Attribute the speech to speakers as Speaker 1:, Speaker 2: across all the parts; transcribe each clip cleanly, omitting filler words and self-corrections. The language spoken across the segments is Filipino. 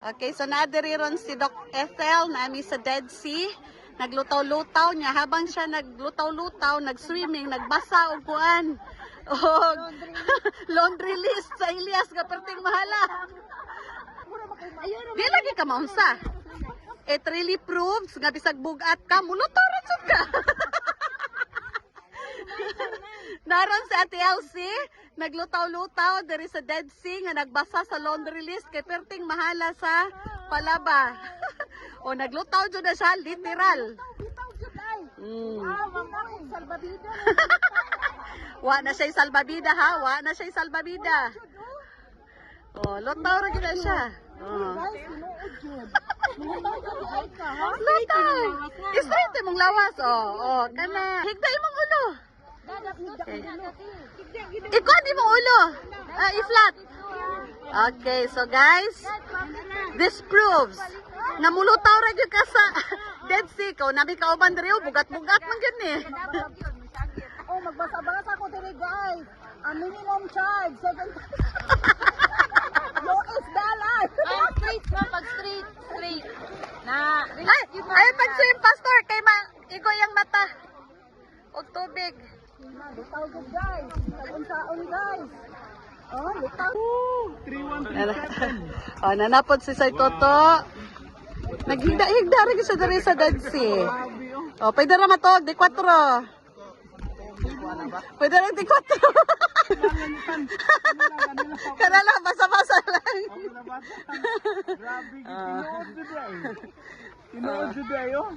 Speaker 1: Okay, so naadiriron si Doc Ethel nami sa Dead Sea. Naglutaw-lutaw niya habang siya naglutaw-lutaw, nag-swimming, nagbasa og kuan. Og laundry list sa Elias nga perting mahala. Di lagi ka maunsa. It really proves nga bisag bugat ka, mulutaw ra jud ka. Naron sa Ate Elsie, naglutaw-lutaw diri sa Dead Sea nga nagbasa sa laundry list kay perting mahala sa palaba. O naglutaw jud na siya literal. Wa na siya salbabida ha, wa na siya salbabida. Oh, lutaw ra gyud na siya. Lutaw. Straight mong lawas oh, kana. Higda imong ulo. Ikon imong ulo. I-flat. Okay, so guys, this proves na mulutaw ra gyud ka sa Dead Sea. Kau nabi kauban diri bugat-bugat man gyud ni.
Speaker 2: Oh, magbasa-basa ko diri guys. Ang minimum charge $7. Straight na pag straight. Na.
Speaker 1: Ay pag-swim pastor kay igo yang mata. Og tubig.
Speaker 2: Lutaw gud guys. Saon guys. Oh, lutaw.
Speaker 3: 3137.
Speaker 1: Oh, nanapod si Say Toto. Naghigda-higda rin siya diri sa Dead Sea. Oh, pwede ra matog, di 4. Pwede rin di 4. Kana lang, basa-basa lang.
Speaker 3: Grabe, tinood jud ayo.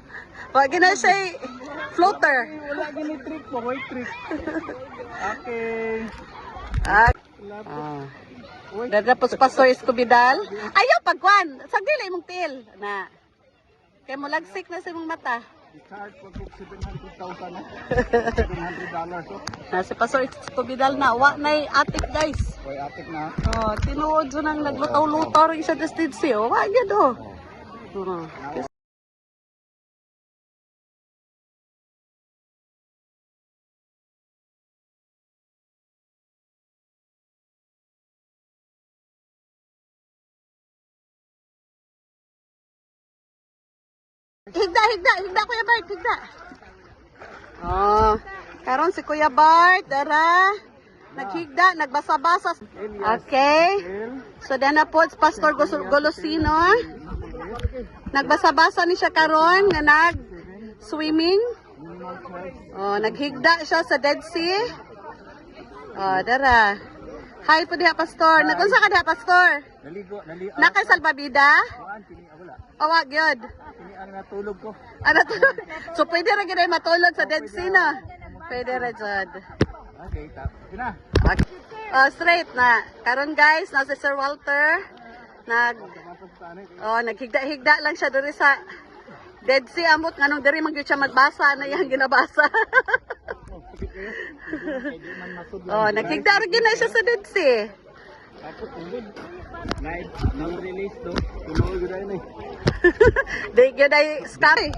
Speaker 1: Wag na siya floater.
Speaker 3: Wala gini trick po, wait trick. Okay.
Speaker 1: Dadapos Pastor Escobidal. Ayaw pagkuan. Sagdili imong til na. Kay mo lagsik na sa imong mata.
Speaker 3: Charge po $700,000 na. $700 to.
Speaker 1: Na si Pastor Escobidal na wa nay atik guys.
Speaker 3: Hoy, atik na.
Speaker 1: Oh, tinuod jud nang naglutaw-lutaw rin siya sa Dead Sea. Oh, wa gyud oh. Higda Kuya Bart, higda. Oh, karon si Kuya Bart, dara. Naghigda, nagbasa-basa. Okay. So then na po Pastor Golosino. Nagbasa-basa ni siya karon nga nag-swimming. Oh, naghigda siya sa Dead Sea. Oh, dara. Hi po diha Pastor. Nagunsa ka diha Pastor?
Speaker 3: Naligo.
Speaker 1: Nakay salbabida?
Speaker 3: Wala.
Speaker 1: Awa gyud.
Speaker 3: Ang natulog ko.
Speaker 1: Ano to? So pwede ra gyud matulog sa Dead Sea na. Pwede ra jud.
Speaker 3: Okay, tapos na.
Speaker 1: Okay. Straight na. Karon guys, nasa Sir Walter. Naghigda-higda lang siya diri sa Dead Sea amot nganong diri man gyud siya magbasa na yang ginabasa. Naghigda ra gyud na siya sa Dead Sea.
Speaker 3: Tapos tungod. Live, non-release do. Tuloy gyud ay.
Speaker 1: Di gyud ay scary.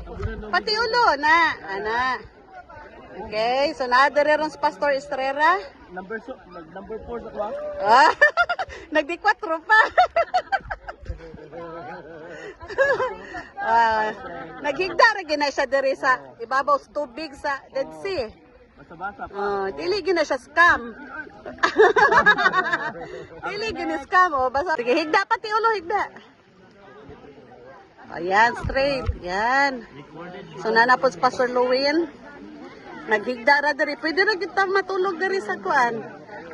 Speaker 1: Pati ulo na. Ana. Okay, so naadere ron sa Pastor Estrella.
Speaker 3: Number 4 sa class.
Speaker 1: Nagdi-4 pa. Naghigda ra gyud na siya diri sa ibabaw sa tubig sa Dead Sea.
Speaker 3: Basa-basa pa.
Speaker 1: Dili gyud na siya scam. Dili gyud na scam basta. Sige, higda pati ulo, higda. Ayan, straight. Yan. So nanapos Pastor Lowin. Naghigda ra diri. Pwede ra kita matulog diri sa kuan.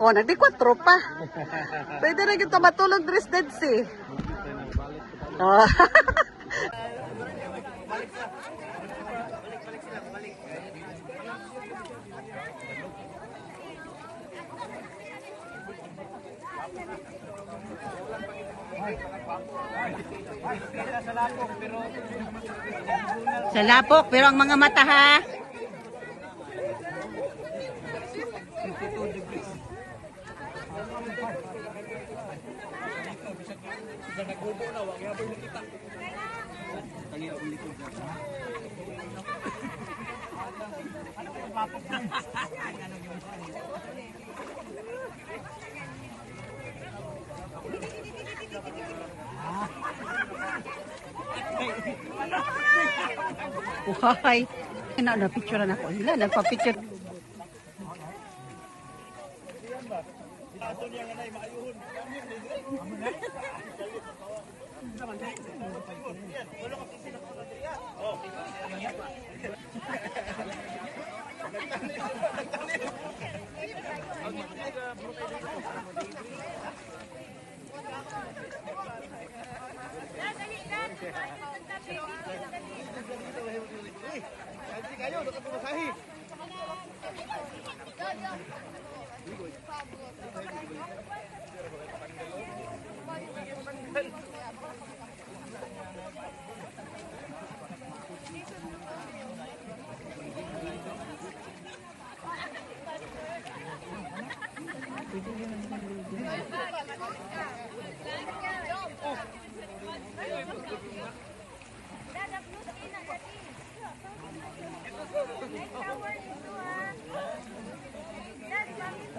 Speaker 1: Oh, nagdi-4 pa. Pwede ra kita matulog diri sa Dead Sea. Oh.
Speaker 2: Sa lapok, pero ang mga mata ha.
Speaker 1: Buhay. Na picture na ako. Ila, nagpa-picture.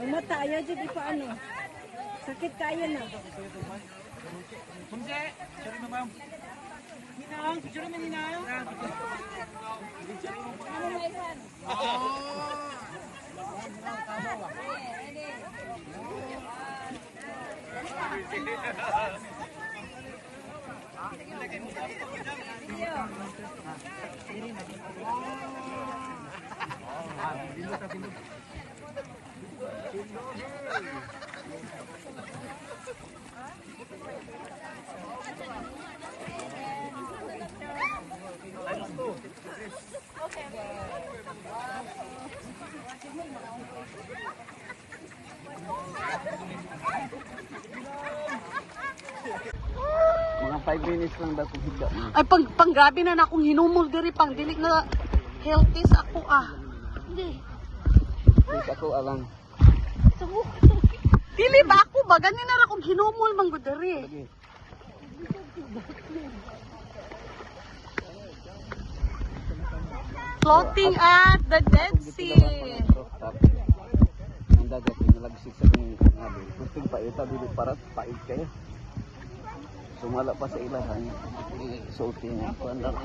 Speaker 2: Ang mata, ayaw dyan, di pa ano. Sakit kaya na.
Speaker 3: Mga 5 minutes lang daw kung higda.
Speaker 1: Ay, pang grabe na akong hinumol diri, pang dili na healthy sa ako Hindi.
Speaker 3: Hindi ako alam.
Speaker 1: Dili ba ako ba? Ganin na akong hinumol man gud diri.
Speaker 3: Lagi.
Speaker 1: Floating at the Dead Sea.
Speaker 3: Ang dagat pinalagsik sa kong nabi. Gustong paita dili para pait kayo. Sumala pa sa ilahan. Isuotin niya. Kuan lang.